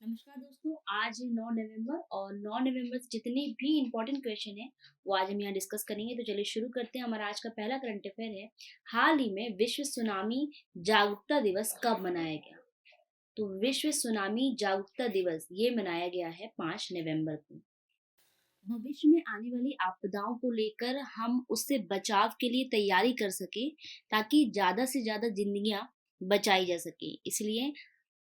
नमस्कार दोस्तों, आज है 9 नवंबर और 9 नवंबर से जितने भी इम्पोर्टेंट क्वेश्चन हैं वो आज हम यहाँ डिस्कस करेंगे। तो चलिए शुरू करते हैं। हमारा आज का पहला करंट अफेयर है, हाल ही में विश्व सुनामी जागरूकता दिवस कब मनाया गया? तो विश्व सुनामी जागरूकता दिवस ये मनाया गया है 5 नवंबर को। भविष्य में आने वाली आपदाओं को लेकर हम उससे बचाव के लिए तैयारी कर सके, ताकि ज्यादा से ज्यादा जिंदगियां बचाई जा सके। इसलिए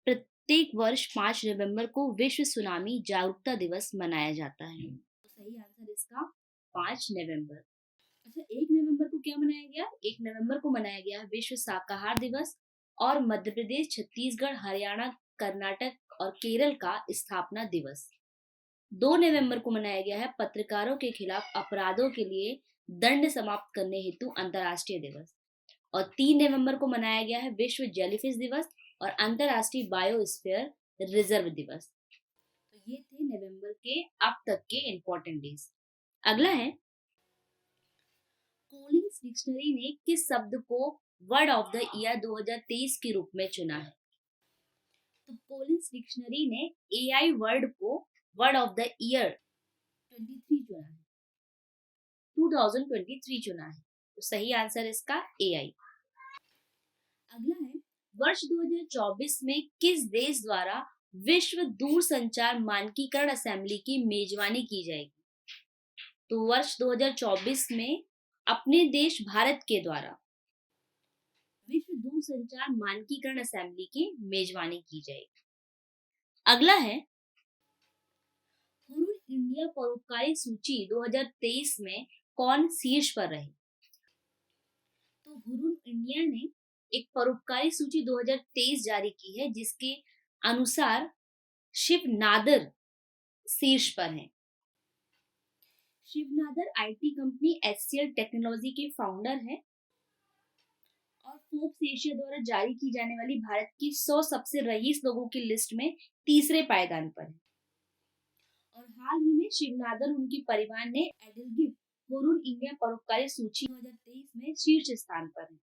प्रत्येक वर्ष 5 नवंबर को विश्व सुनामी जागरूकता दिवस मनाया जाता है। तो सही आंसर इसका 5 नवंबर। अच्छा, 1 नवंबर को क्या मनाया गया? 1 नवंबर को मनाया गया विश्व शाकाहार दिवस और मध्य प्रदेश, छत्तीसगढ़, हरियाणा, कर्नाटक और केरल का स्थापना दिवस। 2 नवंबर को मनाया गया है पत्रकारों के खिलाफ अपराधों के लिए दंड समाप्त करने हेतु अंतर्राष्ट्रीय दिवस। और 3 नवंबर को मनाया गया है विश्व जेलीफिश दिवस और अंतर्राष्ट्रीय बायोस्फीयर रिजर्व दिवस। तो ये थे नवंबर के अब तक के इम्पोर्टेंट डेज। अगला है, कोलिंस डिक्शनरी ने किस शब्द को वर्ड ऑफ द ईयर 2023 के रूप में चुना है? तो कोलिंस डिक्शनरी ने एआई वर्ड को वर्ड ऑफ द ईयर 23 चुना है, 2023 चुना है। तो सही आंसर इसका एआई। अगला है, वर्ष 2024 में किस देश द्वारा विश्व दूरसंचार मानकीकरण असेंबली की मेजबानी की जाएगी? तो वर्ष 2024 में अपने देश भारत के द्वारा विश्व दूरसंचार मानकीकरण असेंबली की मेजबानी की जाएगी। अगला है, हुरुन इंडिया परोपकारी सूची 2023 में कौन शीर्ष पर रहे? तो हुरुन इंडिया ने एक परोपकारी सूची 2023 जारी की है, जिसके अनुसार शिव नादर शीर्ष पर हैं। Shiv Nadar IT company HCL technology के फाउंडर हैं और फोर्ब्स एशिया द्वारा जारी की जाने वाली भारत की 100 सबसे रईस लोगों की लिस्ट में तीसरे पायदान पर है। और हाल ही में शिव नादर उनके परिवार ने एडलगिव हुरुन इंडिया परोपकारी सूची 2023 में शीर्ष स्थान पर है।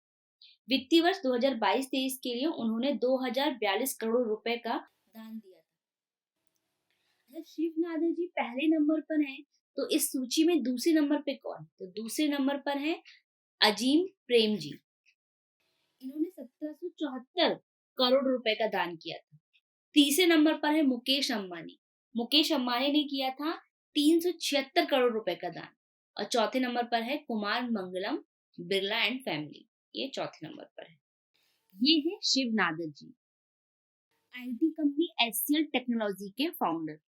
वित्तीय वर्ष 2022-23 के लिए उन्होंने 2042 करोड़ रुपए का दान दिया था। शिव नादर जी पहले नंबर पर हैं, तो इस सूची में दूसरे नंबर पे कौन? तो दूसरे नंबर पर है अजीम प्रेम जी। इन्होंने 1774 करोड़ रुपए का दान किया था। तीसरे नंबर पर है मुकेश अंबानी। मुकेश अंबानी ने किया था 376 करोड़ रुपए का दान। और चौथे नंबर पर है कुमार मंगलम बिरला एंड फैमिली, ये चौथे नंबर पर है। ये है शिव नादर जी, आईटी कंपनी एचसीएल टेक्नोलॉजी के फाउंडर।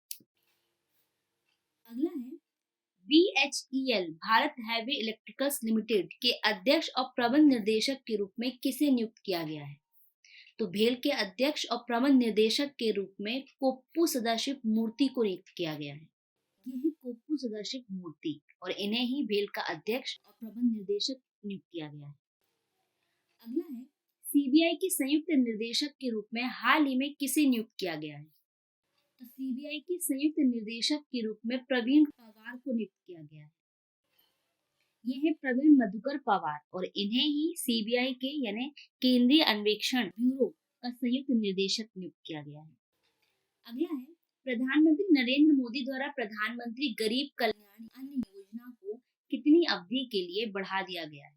अगला है, BHEL Bharat heavy electricals limited के अध्यक्ष और प्रबंध निर्देशक के रूप में किसे नियुक्त किया गया है? तो भेल के अध्यक्ष और प्रबंध निर्देशक के रूप में कोप्पू सदाशिव मूर्ति को नियुक्त किया गया है। ये है कोप्पू सदाशिव मूर्ति और इन्हें ही भेल का अध्यक्ष और प्रबंध निर्देशक नियुक्त किया गया है। अगला है, सीबीआई के संयुक्त निर्देशक के रूप में हाल ही में किसे नियुक्त किया गया है? तो सीबीआई के संयुक्त निर्देशक के रूप में प्रवीण पवार को नियुक्त किया गया है। ये है प्रवीण मधुकर पवार और इन्हें ही सीबीआई के यानी केंद्रीय अन्वेषण ब्यूरो का संयुक्त निर्देशक नियुक्त किया गया है। अगला है, प्रधानमंत्री नरेंद्र मोदी द्वारा प्रधानमंत्री गरीब कल्याण अन्न योजना को कितनी अवधि के लिए बढ़ा दिया गया है?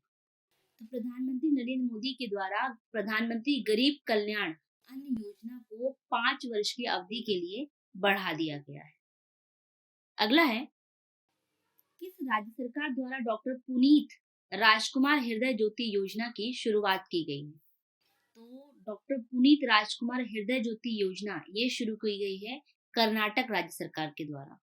तो प्रधानमंत्री नरेंद्र मोदी के द्वारा प्रधानमंत्री गरीब कल्याण अन्न योजना को 5 वर्ष की अवधि के लिए बढ़ा दिया गया है। अगला है, किस राज्य सरकार द्वारा डॉक्टर पुनीत राजकुमार हृदय ज्योति योजना की शुरुआत की गई है? तो डॉक्टर पुनीत राजकुमार हृदय ज्योति योजना ये शुरू की गई है कर्नाटक राज्य सरकार के द्वारा।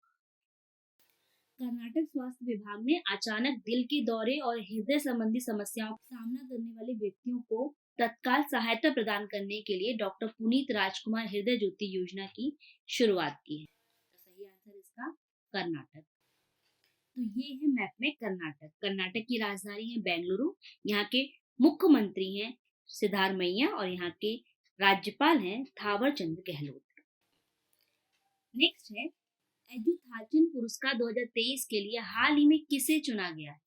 कर्नाटक स्वास्थ्य विभाग ने अचानक दिल के दौरे और हृदय संबंधी समस्याओं का सामना करने वाले व्यक्तियों को तत्काल सहायता प्रदान करने के लिए डॉक्टर पुनीत राजकुमार हृदय ज्योति योजना की शुरुआत की है। तो सही आंसर इसका कर्नाटक। तो ये है मैप में कर्नाटक। कर्नाटक की राजधानी है बेंगलुरु। यहाँ के मुख्यमंत्री हैं सिद्धारमैया और यहाँ के राज्यपाल हैं थावर चंद गहलोत। नेक्स्ट है, एजुथाचन पुरस्कार 2023 के लिए हाल ही में किसे चुना गया है?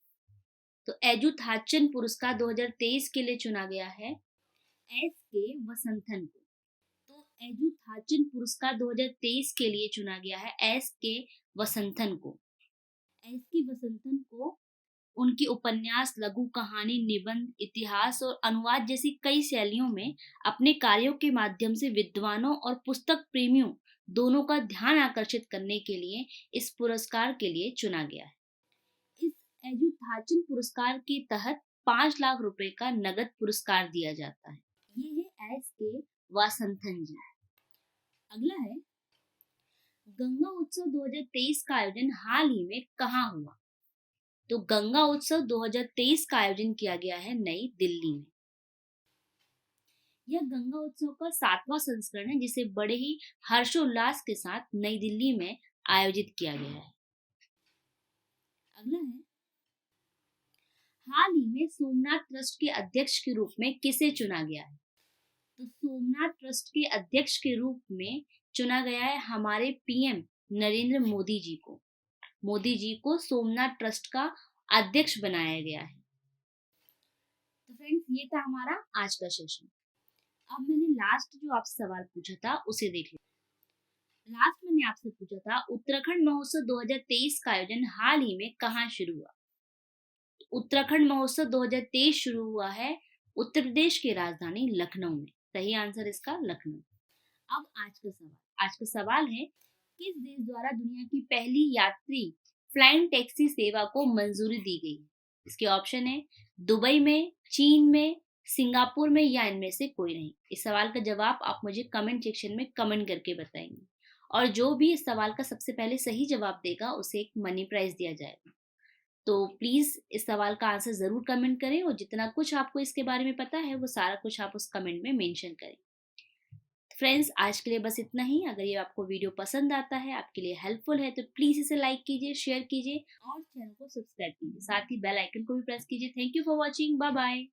तो एजुथाचन पुरस्कार 2023 के लिए चुना गया है एस के वसंथन को। तो एजुथाचन पुरस्कार 2023 के लिए चुना गया है एस के वसंतन को। एस के वसंतन को उनकी उपन्यास, लघु कहानी, निबंध, इतिहास और अनुवाद जैसी कई शैलियों में अपने कार्यों के माध्यम से विद्वानों और पुस्तक प्रेमियों दोनों का ध्यान आकर्षित करने के लिए इस पुरस्कार के लिए चुना गया है। इस एजुथाचन पुरस्कार के तहत 5 लाख रुपए का नगद पुरस्कार दिया जाता है। ये है एस के वासंथन जी। अगला है गंगा उत्सव 2023 का आयोजन हाल ही में कहाँ हुआ? तो गंगा उत्सव 2023 का आयोजन किया गया है नई दिल्ली में। यह गंगा उत्सव का 7वां संस्करण है जिसे बड़े ही हर्षोल्लास के साथ नई दिल्ली में आयोजित किया गया है। अगला है हाल ही में सोमनाथ ट्रस्ट के अध्यक्ष के रूप में किसे चुना गया है? तो सोमनाथ ट्रस्ट के अध्यक्ष के रूप में चुना गया है हमारे पीएम नरेंद्र मोदी जी को। मोदी जी को सोमनाथ ट्रस्ट का अध्यक्ष बनाया गया है। तो फ्रेंड्स, ये था हमारा आज का सेशन। अब मैंने लास्ट जो आपसे सवाल पूछा था उसे देख लिया। लास्ट मैंने आपसे पूछा था उत्तराखंड महोत्सव 2023 का आयोजन हाल ही में कहाँ शुरू हुआ? उत्तराखंड महोत्सव 2023 शुरू हुआ है उत्तर प्रदेश की राजधानी लखनऊ में। सही आंसर इसका लखनऊ। अब आज का सवाल है किस देश द्वारा दुनिया की पहली यात्री फ्लाइंग टैक्सी सेवा को मंजूरी दी गई? इसके ऑप्शन है दुबई में, चीन में, सिंगापुर में या इनमें से कोई नहीं। इस सवाल का जवाब आप मुझे कमेंट सेक्शन में कमेंट करके बताएंगे और जो भी इस सवाल का सबसे पहले सही जवाब देगा उसे एक मनी प्राइज दिया जाएगा। तो प्लीज इस सवाल का आंसर जरूर कमेंट करें और जितना कुछ आपको इसके बारे में पता है वो सारा कुछ आप उस कमेंट में मेंशन करें। फ्रेंड्स, आज के लिए बस इतना ही। अगर ये आपको वीडियो पसंद आता है, आपके लिए हेल्पफुल है, तो प्लीज इसे लाइक कीजिए, शेयर कीजिए और चैनल को सब्सक्राइब कीजिए। साथ ही बेल आइकन को भी प्रेस कीजिए। Thank you for watching. Bye bye.